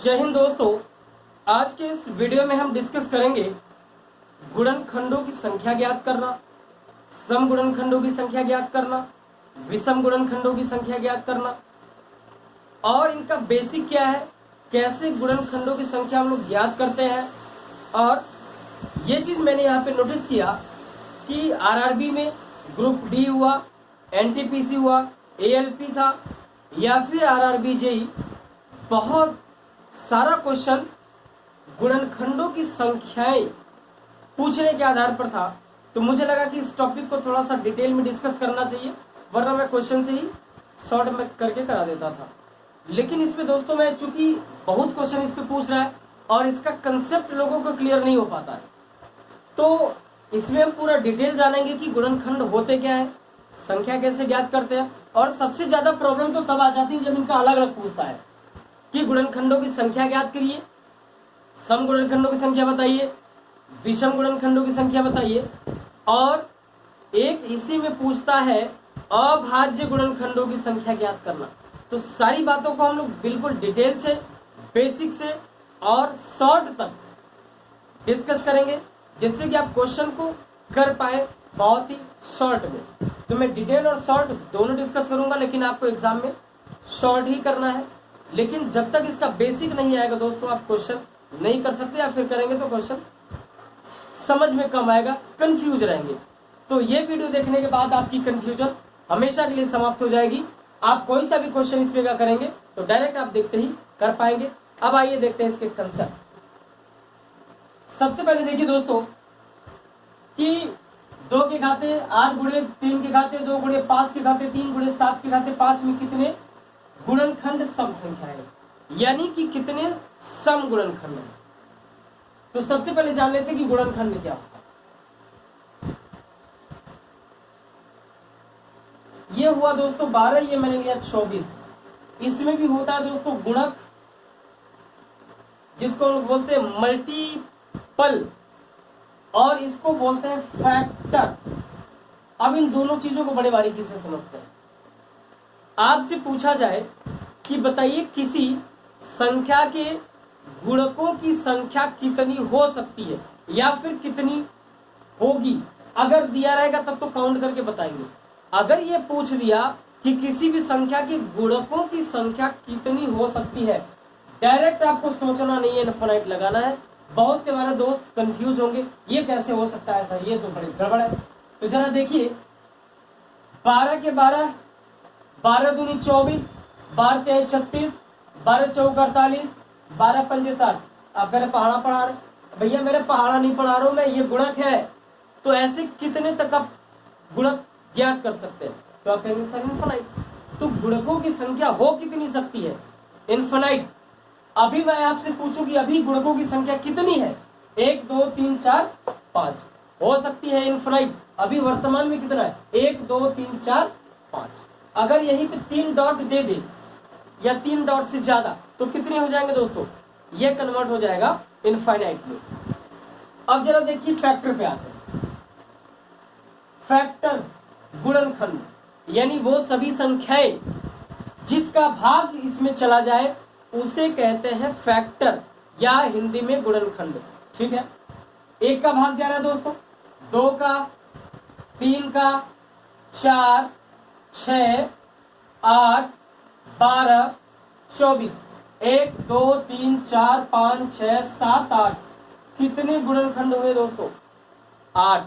जय हिंद दोस्तों। आज के इस वीडियो में हम डिस्कस करेंगे गुणनखंडों की संख्या ज्ञात करना, सम गुणनखंडों की संख्या ज्ञात करना, विषम गुणनखंडों की संख्या ज्ञात करना और इनका बेसिक क्या है, कैसे गुणनखंडों की संख्या हम लोग ज्ञात करते हैं। और ये चीज मैंने यहाँ पे नोटिस किया कि आरआरबी में ग्रुप डी हुआ, एनटीपीसी हुआ, एएलपी था या फिर आरआरबी जेई, बहुत सारा क्वेश्चन गुणनखंडों की संख्याएं पूछने के आधार पर था। तो मुझे लगा कि इस टॉपिक को थोड़ा सा डिटेल में डिस्कस करना चाहिए, वरना मैं क्वेश्चन से ही शॉर्ट में करके करा देता था। लेकिन इसमें दोस्तों मैं चूंकि बहुत क्वेश्चन इस पे पूछ रहा है और इसका कंसेप्ट लोगों को क्लियर नहीं हो पाता है, तो इसमें हम पूरा डिटेल जानेंगे कि गुणनखंड होते क्या है, संख्या कैसे ज्ञात करते हैं। और सबसे ज्यादा प्रॉब्लम तो तब आ जाती है जब इनका अलग अलग पूछता है कि गुणनखंडों की संख्या ज्ञात करिए, सम गुणनखंडों की संख्या बताइए, विषम गुणनखंडों की संख्या बताइए, और एक इसी में पूछता है अभाज्य गुणनखंडों की संख्या ज्ञात करना। तो सारी बातों को हम लोग बिल्कुल डिटेल से, बेसिक से और शॉर्ट तक डिस्कस करेंगे, जिससे कि आप क्वेश्चन को कर पाए बहुत ही शॉर्ट में। तो मैं डिटेल और शॉर्ट दोनों डिस्कस करूंगा, लेकिन आपको एग्जाम में शॉर्ट ही करना है। लेकिन जब तक इसका बेसिक नहीं आएगा दोस्तों, आप क्वेश्चन नहीं कर सकते, या फिर करेंगे तो क्वेश्चन समझ में कम आएगा, कंफ्यूज रहेंगे। तो ये वीडियो देखने के बाद आपकी कंफ्यूजन हमेशा के लिए समाप्त हो जाएगी। आप कोई सा भी क्वेश्चन इसमें का करेंगे तो डायरेक्ट आप देखते ही कर पाएंगे। अब आइए देखते हैं इसके कंसेप्ट। सबसे पहले देखिए दोस्तों कि 2 के घाते 8 गुणे 3 के घाते 2 गुणे 5 के घाते 3 गुणे 7 के घाते 5 में कितने गुणनखंड सम संख्या है, यानी कि कितने सम गुणनखंड है। तो सबसे पहले जान लेते हैं कि गुणनखंड क्या होता है। ये हुआ दोस्तों 12, ये मैंने लिया 24। इसमें भी होता है दोस्तों गुणक, जिसको लोग बोलते हैं मल्टीपल, और इसको बोलते हैं फैक्टर। अब इन दोनों चीजों को बड़े बारीकी से समझते हैं। आपसे पूछा जाए कि बताइए किसी संख्या के गुणकों की संख्या कितनी हो सकती है या फिर कितनी होगी, अगर दिया रहेगा तब तो काउंट करके बताएंगे। अगर ये पूछ दिया कि किसी भी संख्या के गुणकों की संख्या कितनी हो सकती है, डायरेक्ट आपको सोचना नहीं है, इनफिनाइट लगाना है। बहुत से हमारे दोस्त कंफ्यूज होंगे, ये कैसे हो सकता है सर, ये तो बड़ी गड़बड़ है। तो जरा देखिए 12 के 12, 12 दूनी 24, 12 तेईस 36, 12 चौक 48, 12 पंजे 60। आप कह रहे पहाड़ा पढ़ा रहे, भैया मेरे पहाड़ा नहीं पढ़ा रहा हूं मैं, ये गुणक है। तो ऐसे कितने तक आप गुणक ज्ञात कर सकते हैं? तो आप कहेंगे सर इनफिनाइट। तो गुणकों की संख्या हो कितनी सकती है? इनफिनाइट। अभी मैं आपसे पूछूं कि अभी गुणकों की संख्या कितनी है? 1 2 3 4 5 हो सकती है इनफिनाइट। अभी वर्तमान में कितना है? 1 2 3 4 5। अगर यहीं पे 3 डॉट दे दे या 3 डॉट से ज्यादा, तो कितने हो जाएंगे दोस्तों? ये कन्वर्ट हो जाएगा इनफाइनाइट में। अब जरा देखिए फैक्टर पे आते हैं। फैक्टर गुणनखंड, यानी वो सभी संख्याएं जिसका भाग इसमें चला जाए उसे कहते हैं फैक्टर, या हिंदी में गुणनखंड। ठीक है, 1 का भाग जा रहा है दोस्तों, 2 का, 3 का, 4, 6, 8, 12, 24। 1 2 3 4 5 6 7 8। कितने गुणनखंड हुए दोस्तों? 8।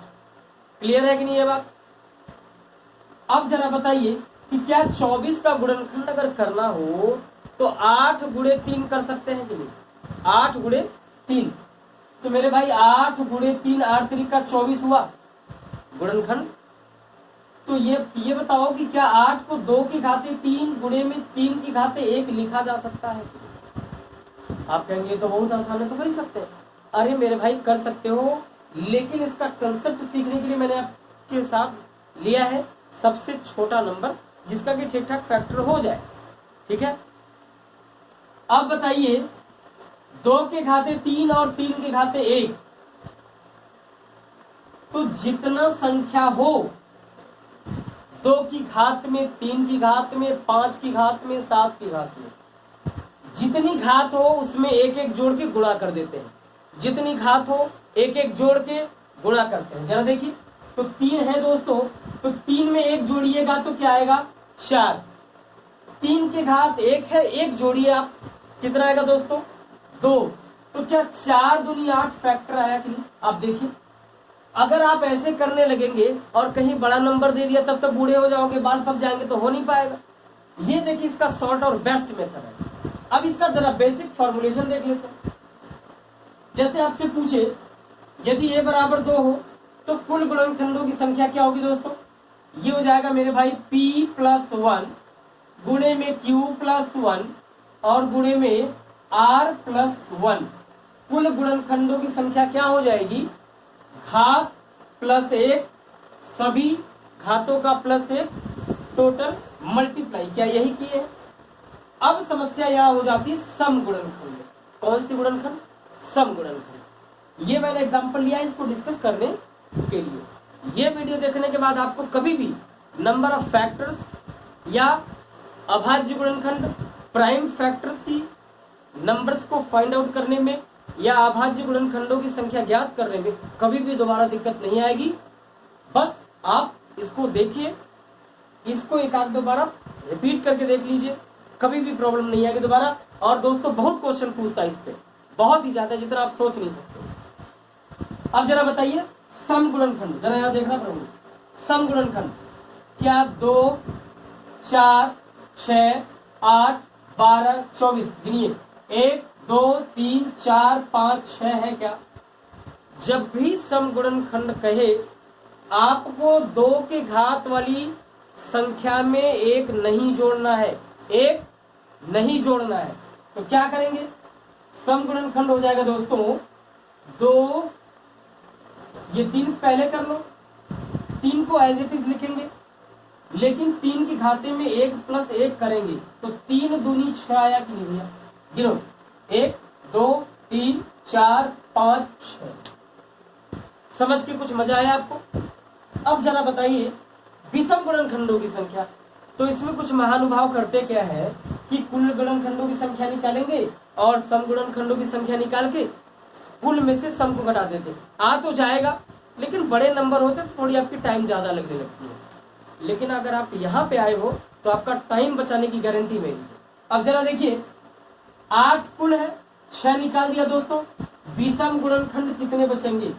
क्लियर है कि नहीं ये बात? अब जरा बताइए कि क्या 24 का गुणनखंड अगर करना हो तो 8 गुणे 3 कर सकते हैं कि नहीं? 8 गुणे 3। तो मेरे भाई 8 गुणे 3 8 3 का 24 हुआ गुणनखंड। तो ये बताओ कि क्या 8 को 2 की घाते 3 गुणे में 3 की घाते 1 लिखा जा सकता है? आप कहेंगे तो बहुत आसान है, तो कर ही सकते हैं। अरे मेरे भाई कर सकते हो, लेकिन इसका कंसेप्ट सीखने के लिए मैंने आपके साथ लिया है सबसे छोटा नंबर, जिसका कि ठीक ठाक फैक्टर हो जाए। ठीक है, अब बताइए 2 के घाते 3 और 3 के घाते 1, तो जितना संख्या हो 2 की घात में, 3 की घात में, 5 की घात में, 7 की घात में, जितनी घात हो उसमें एक एक जोड़ के गुणा कर देते हैं, जितनी घात हो एक एक जोड़ के गुणा करते हैं। जरा देखिए, तो 3 है दोस्तों, तो 3 में एक जोड़िएगा तो क्या आएगा 4, 3 के घात 1 है, एक जोड़िए आप, कितना आएगा दोस्तों 2, तो क्या 4 दूनी 8 फैक्टर आया कि नहीं। आप देखिए, अगर आप ऐसे करने लगेंगे और कहीं बड़ा नंबर दे दिया तब तक बूढ़े हो जाओगे, बाल पक जाएंगे, तो हो नहीं पाएगा। ये देखिए इसका शॉर्ट और बेस्ट मेथड है। अब इसका जरा बेसिक फॉर्मुलेशन देख लेते हैं। जैसे आपसे पूछे यदि a बराबर 2 हो तो कुल गुणनखंडों की संख्या क्या होगी दोस्तों, ये हो जाएगा मेरे भाई p प्लस 1 गुणे में q प्लस 1 और गुणे में r प्लस 1। कुल गुणनखंडों की संख्या क्या हो जाएगी, घात प्लस 1, सभी घातों का प्लस 1, टोटल मल्टीप्लाई। क्या यही किए हैं। अब समस्या यहां हो जाती है सम गुणनखंड। कौन सी गुणनखंड, सम गुणनखंड। ये मैंने एग्जांपल लिया है इसको डिस्कस करने के लिए। ये वीडियो देखने के बाद आपको कभी भी नंबर ऑफ फैक्टर्स या अभाज्य गुणनखंड, प्राइम फैक्टर्स की नंबर्स को फाइंड आउट करने में या अभाज्य गुणनखंडों की संख्या ज्ञात करने में कभी भी दोबारा दिक्कत नहीं आएगी। बस आप इसको देखिए, इसको एक आध दो बार रिपीट करके देख लीजिए, कभी भी प्रॉब्लम नहीं आएगी दोबारा। और दोस्तों बहुत क्वेश्चन पूछता है इस पे, बहुत ही ज्यादा, जितना आप सोच नहीं सकते। अब जरा बताइए सम गुणनखंड, जरा यहाँ देखना प्रभु, सम गुणनखंड क्या 2 4 6 8 12 24, गिनिए 1 2 3 4 5 6 है क्या। जब भी सम गुणनखंड कहे आपको 2 के घात वाली संख्या में एक नहीं जोड़ना है, एक नहीं जोड़ना है, तो क्या करेंगे, सम गुणनखंड हो जाएगा दोस्तों 2, ये 3 पहले कर लो, 3 को एज इट इज लिखेंगे, लेकिन 3 की घाते में 1 प्लस 1 करेंगे, तो 3 दूनी 6 आया कि नहीं भैया, गिनो 1 2 3 4 5 6। समझ के कुछ मजा आया आपको। अब जरा बताइए विषम गुणनखंडों की संख्या, तो इसमें कुछ महानुभाव करते क्या है कि कुल गुणनखंडों की संख्या निकालेंगे और सम गुणनखंडों की संख्या निकाल के कुल में से सम को घटा देते। आ तो जाएगा, लेकिन बड़े नंबर होते तो थोड़ी आपकी टाइम ज्यादा लगने लगती है। लेकिन अगर आप यहाँ पे आए हो तो आपका टाइम बचाने की गारंटी मेरी है। अब जरा देखिए 8 कुल है, 6 निकाल दिया दोस्तों, विषम गुणनखंड कितने बचेंगे,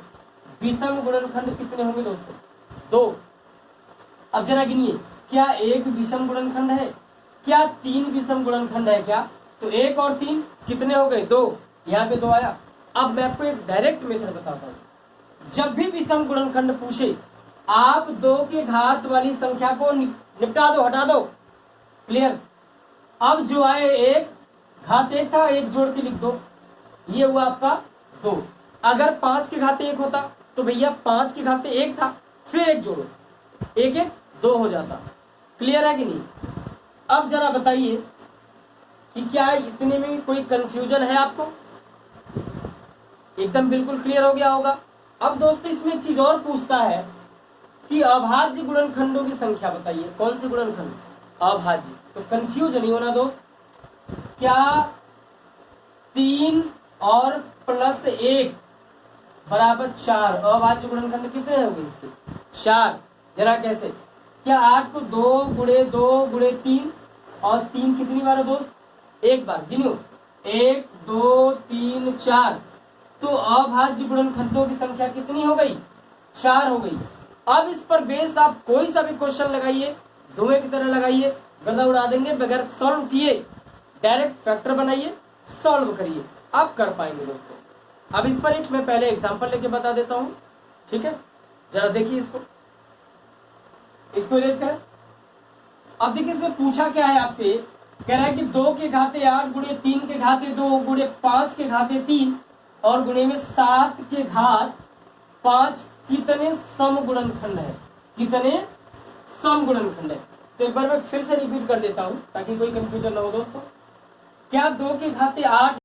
विषम गुणनखंड कितने होंगे दोस्तों 2। अब जरा गिनिए, क्या 1 विषम गुणनखंड है, क्या 3 विषम गुणनखंड है क्या, तो 1 और 3 कितने हो गए 2, यहाँ पे 2 आया। अब मैं आपको एक डायरेक्ट मेथड बताता हूँ, जब भी विषम गुणनखंड पूछे आप 2 के घात वाली संख्या को निपटा दो, हटा दो, क्लियर। अब जो आए 1 घात 1 था, 1 जोड़ के लिख दो, ये हुआ आपका 2। अगर 5 के घाते 1 होता तो भैया 5 के घाते 1 था, फिर 1 जोड़ो, 1 1 2 हो जाता। क्लियर है कि नहीं। अब जरा बताइए कि क्या इतने में कोई कंफ्यूजन है आपको, एकदम बिल्कुल क्लियर हो गया होगा। अब दोस्तों इसमें एक चीज और पूछता है कि अभाज्य गुणनखंडों की संख्या बताइए, कौन से गुणनखंड, अभाज्य। तो कंफ्यूज नहीं होना दोस्त, क्या 3 और प्लस 1 बराबर 4, अभाज्य गुणनखंड कितने होंगे इसके 4। जरा कैसे, क्या 8 को 2 गुणे 2 गुणे 3 और 3 कितनी बार है दोस्त, एक बार, गिनो 1 2 3 4, तो अभाज्य गुणनखंडों की संख्या कितनी हो गई 4 हो गई। अब इस पर बेस आप कोई सा भी क्वेश्चन लगाइए, धुएं की तरह लगाइए, गर्दा उड़ा देंगे बगैर सॉल्व किए। डायरेक्ट फैक्टर बनाइए, सॉल्व करिए, आप कर पाएंगे दोस्तों। अब इस पर एक मैं पहले एग्जांपल लेके बता देता हूं, ठीक है। जरा देखिए इसको इरेज करें। अब देखिए इसमें पूछा क्या है आपसे, कह रहा है कि 2 के घाते 8 गुणे 3 के घाते 2 गुणे 5 के घाते 3 और गुणे में 7 के घात 5 कितने सम गुणनखंड है, कितने सम गुणनखंड है। तो एक बार मैं फिर से रिपीट कर देता हूं ताकि कोई कंफ्यूजन ना हो दोस्तों। क्या 2 के घाते 8